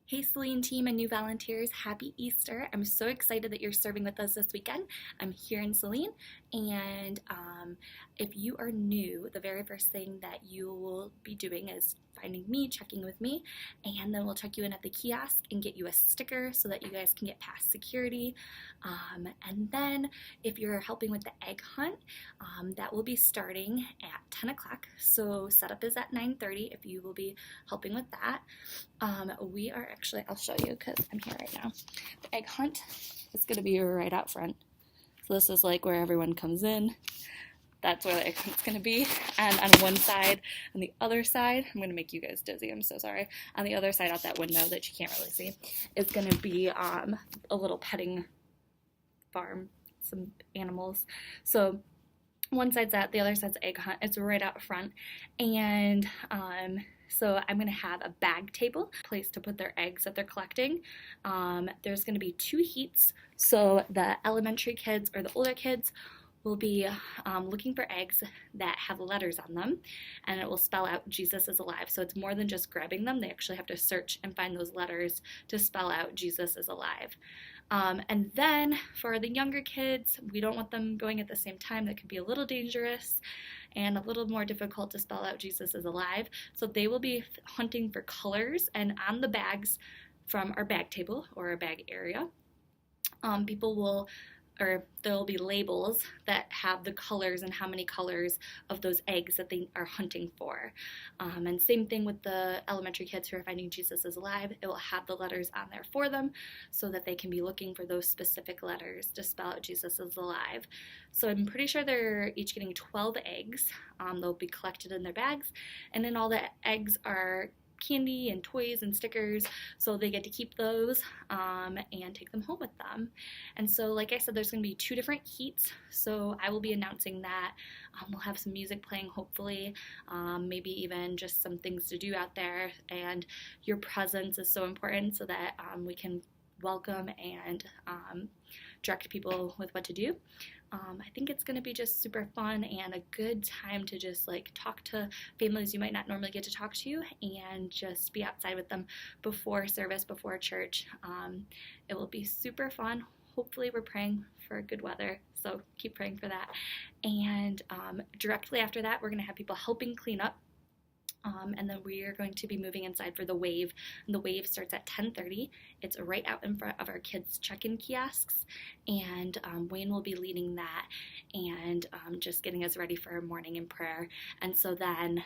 Hey Saline team and new volunteers, happy Easter. I'm so excited that you're serving with us this weekend. I'm here in Saline, and if you are new, the very first thing that you will be doing is finding me, checking with me, and then we'll check you in at the kiosk and get you a sticker so that you guys can get past security. And then if you're helping with the egg hunt, that will be starting at 10 o'clock. So setup is at 9:30 if you will be helping with that. We are actually, I'll show you because I'm here right now. The egg hunt is going to be right out front. So this is like where everyone comes in. That's where the egg hunt's going to be. And on one side, on the other side, I'm going to make you guys dizzy, I'm so sorry. On the other side out that window that you can't really see is going to be a little petting farm, some animals. So one side's that, the other side's the egg hunt. It's right out front. And so I'm going to have a bag table, place to put their eggs that they're collecting. There's going to be 2 heats. So the elementary kids or the older kids will be looking for eggs that have letters on them, and it will spell out Jesus is alive. So it's more than just grabbing them. They actually have to search and find those letters to spell out Jesus is alive. And then for the younger kids, we don't want them going at the same time. That could be a little dangerous and a little more difficult to spell out Jesus is alive. So they will be hunting for colors, and on the bags from our bag table or our bag area, there'll be labels that have the colors and how many colors of those eggs that they are hunting for. And same thing with the elementary kids who are finding Jesus is alive. It will have the letters on there for them so that they can be looking for those specific letters to spell out Jesus is alive. So I'm pretty sure they're each getting 12 eggs. They'll be collected in their bags, and then all the eggs are candy and toys and stickers, so they get to keep those and take them home with them. And so like I said, there's going to be 2 different heats, so I will be announcing that. We'll have some music playing, hopefully, maybe even just some things to do out there, and your presence is so important so that we can welcome and direct people with what to do. I think it's going to be just super fun and a good time to just like talk to families you might not normally get to talk to and just be outside with them before service, before church. It will be super fun. Hopefully we're praying for good weather, so keep praying for that. And directly after that, we're going to have people helping clean up. And then we are going to be moving inside for the wave. And the wave starts at 10:30. It's right out in front of our kids' check-in kiosks. And Wayne will be leading that and just getting us ready for our morning in prayer. And so then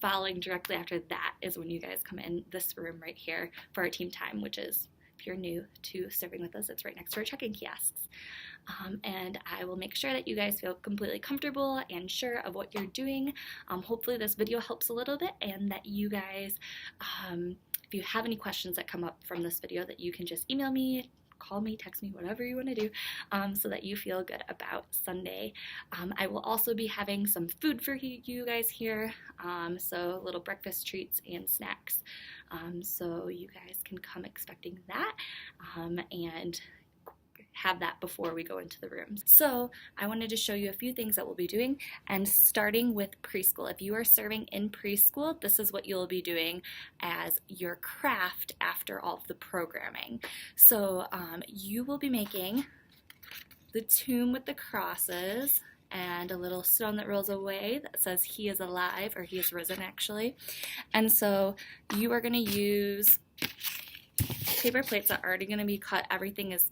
following directly after that is when you guys come in this room right here for our team time, which is, if you're new to serving with us, it's right next to our check-in kiosks. And I will make sure that you guys feel completely comfortable and sure of what you're doing. Hopefully this video helps a little bit, and that you guys, if you have any questions that come up from this video, that you can just email me, call me, text me, whatever you want to do, so that you feel good about Sunday. I will also be having some food for you guys here, so little breakfast treats and snacks. So you guys can come expecting that, and have that before we go into the rooms. So I wanted to show you a few things that we'll be doing, and starting with preschool. If you are serving in preschool, this is what you'll be doing as your craft after all of the programming. So you will be making the tomb with the crosses and a little stone that rolls away that says he is alive, or he is risen actually. And so you are going to use paper plates that are already going to be cut. Everything is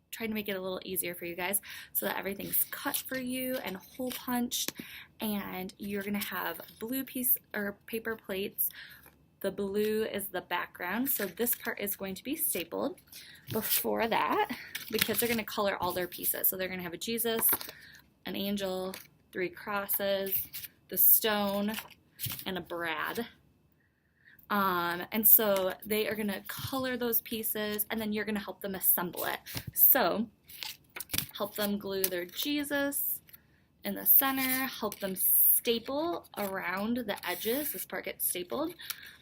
trying to make it a little easier for you guys so that everything's cut for you and hole punched, and you're gonna have blue paper plates. The blue is the background, so this part is going to be stapled. Before that, the kids are gonna color all their pieces. So they're gonna have a Jesus, an angel, 3 crosses, the stone, and a Brad. And so they are going to color those pieces, and then you're going to help them assemble it. So help them glue their Jesus in the center, help them staple around the edges. This part gets stapled.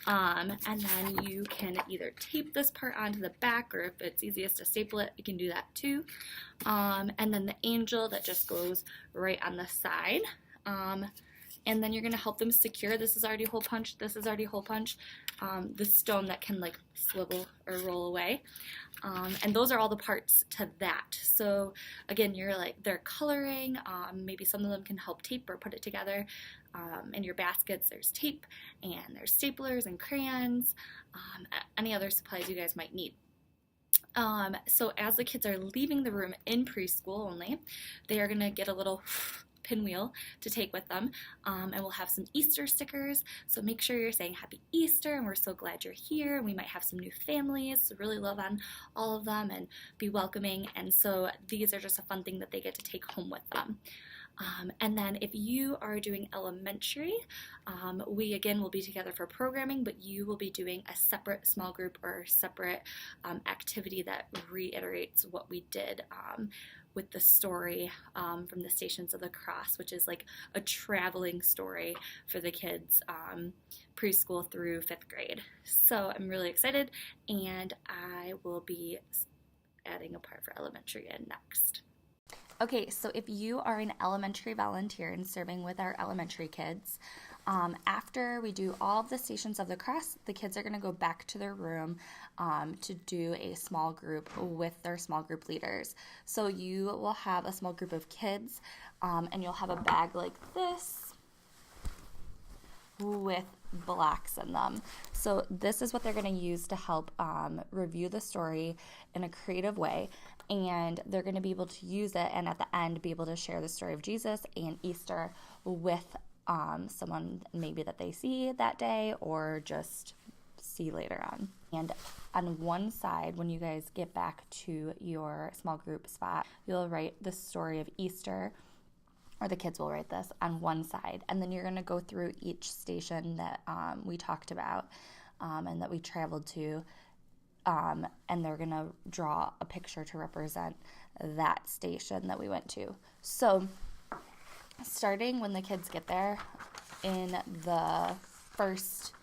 And then you can either tape this part onto the back, or if it's easiest to staple it, you can do that too. And then the angel that just goes right on the side. And then you're going to help them secure, this is already hole punched, this is already hole punched, the stone that can like swivel or roll away. And those are all the parts to that. So again, they're coloring, maybe some of them can help tape or put it together. In your baskets, there's tape and there's staplers and crayons, any other supplies you guys might need. So as the kids are leaving the room in preschool only, they are going to get a little pinwheel to take with them, and we'll have some Easter stickers, so make sure you're saying Happy Easter and we're so glad you're here. We might have some new families, so really love on all of them and be welcoming, and so these are just a fun thing that they get to take home with them. And then if you are doing elementary, we again will be together for programming, but you will be doing a separate small group or separate activity that reiterates what we did with the story from the Stations of the Cross, which is like a traveling story for the kids preschool through 5th grade. So I'm really excited, and I will be adding a part for elementary in next. Okay, so if you are an elementary volunteer and serving with our elementary kids, after we do all of the Stations of the Cross, the kids are going to go back to their room to do a small group with their small group leaders. So you will have a small group of kids, and you'll have a bag like this with blocks in them. So this is what they're going to use to help review the story in a creative way, and they're going to be able to use it and at the end be able to share the story of Jesus and Easter with someone maybe that they see that day or just see later on. And on one side, when you guys get back to your small group spot, you'll write the story of Easter, or the kids will write this on one side, and then you're going to go through each station that we talked about and that we traveled to, and they're going to draw a picture to represent that station that we went to. So starting when the kids get there, in the first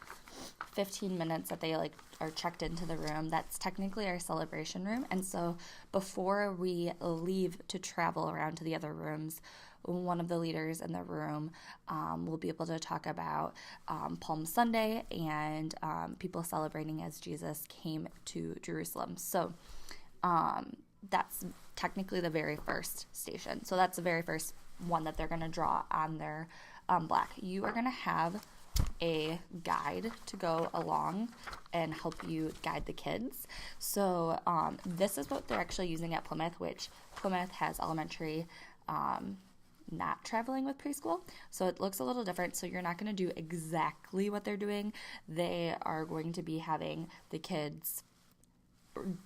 15 minutes that they are checked into the room, that's technically our celebration room. And so before we leave to travel around to the other rooms, one of the leaders in the room will be able to talk about Palm Sunday and people celebrating as Jesus came to Jerusalem. So that's technically the very first station. So that's the very first one that they're going to draw on their block. You are going to have a guide to go along and help you guide the kids. So this is what they're actually using at Plymouth, which Plymouth has elementary not traveling with preschool. So it looks a little different. So you're not going to do exactly what they're doing. They are going to be having the kids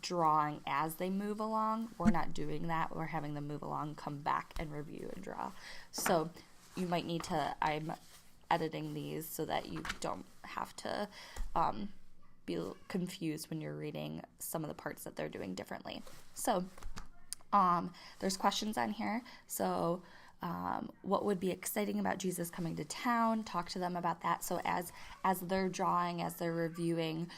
drawing as they move along. We're not doing that. We're having them move along, come back and review and draw. So you might need to, I'm editing these so that you don't have to be confused when you're reading some of the parts that they're doing differently. So there's questions on here. So what would be exciting about Jesus coming to town? Talk to them about that. So as they're drawing, as they're reviewing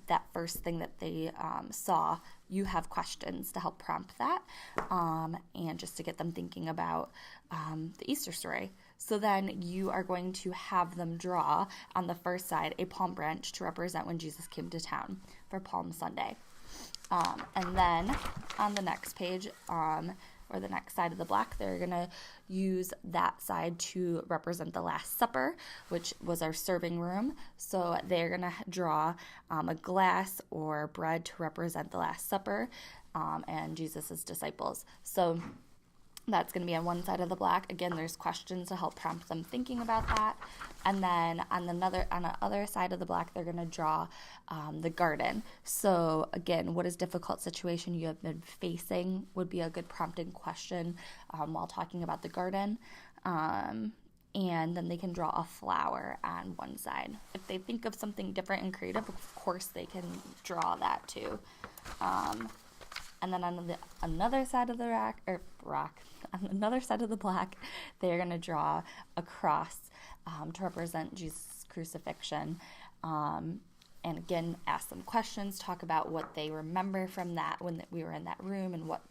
that first thing that they saw, you have questions to help prompt that and just to get them thinking about the Easter story. So then you are going to have them draw on the first side a palm branch to represent when Jesus came to town for Palm Sunday. And then on the next page, or the next side of the block, they're going to use that side to represent the Last Supper, which was our serving room. So they're going to draw a glass or bread to represent the Last Supper and Jesus' disciples. So that's going to be on one side of the block. Again, there's questions to help prompt them thinking about that. And then on the other side of the block, they're going to draw the garden. So again, what is difficult situation you have been facing would be a good prompting question while talking about the garden. And then they can draw a flower on one side. If they think of something different and creative, of course they can draw that too. And then on another side of the on another side of the block, they're going to draw a cross to represent Jesus' crucifixion. And again, ask them questions, talk about what they remember from that when we were in that room and what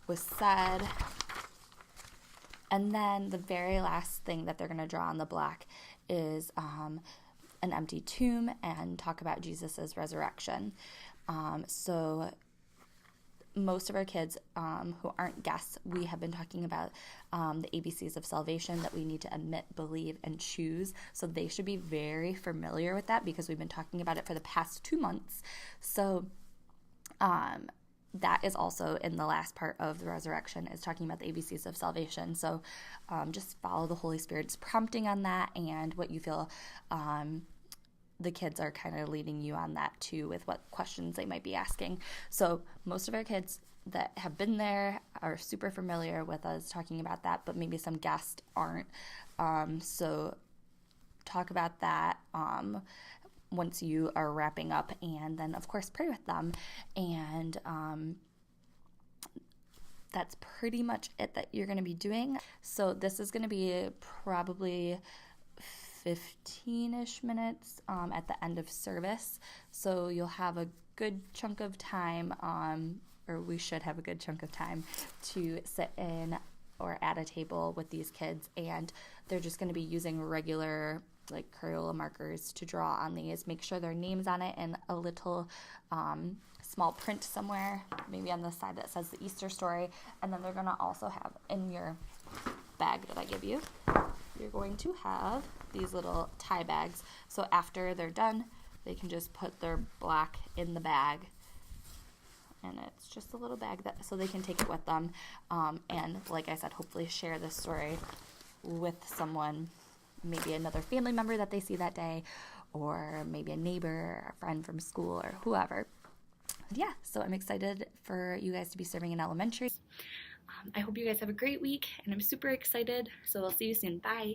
was said. And then the very last thing that they're going to draw on the black is an empty tomb and talk about Jesus's resurrection. So most of our kids who aren't guests, we have been talking about the ABCs of salvation, that we need to admit, believe, and choose. So they should be very familiar with that because we've been talking about it for the past 2 months. So that is also in the last part of the resurrection, is talking about the ABCs of salvation. So just follow the Holy Spirit's prompting on that and what you feel the kids are kind of leading you on that too, with what questions they might be asking. So most of our kids that have been there are super familiar with us talking about that, but maybe some guests aren't. So talk about that once you are wrapping up, and then of course pray with them. And that's pretty much it that you're going to be doing. So this is going to be probably 15-ish minutes at the end of service. So you'll have a good chunk of time, or we should have a good chunk of time to sit in or at a table with these kids, and they're just going to be using regular like Crayola markers to draw on these. Make sure their names on it and a little small print somewhere, maybe on the side that says the Easter story. And then they're going to also have in your bag that I give you, you're going to have these little tie bags. So after they're done, they can just put their black in the bag. And it's just a little bag that so they can take it with them. And like I said, hopefully share this story with someone, maybe another family member that they see that day, or maybe a neighbor, a friend from school, or whoever. Yeah, so I'm excited for you guys to be serving in elementary. I hope you guys have a great week, and I'm super excited. So I'll see you soon. Bye.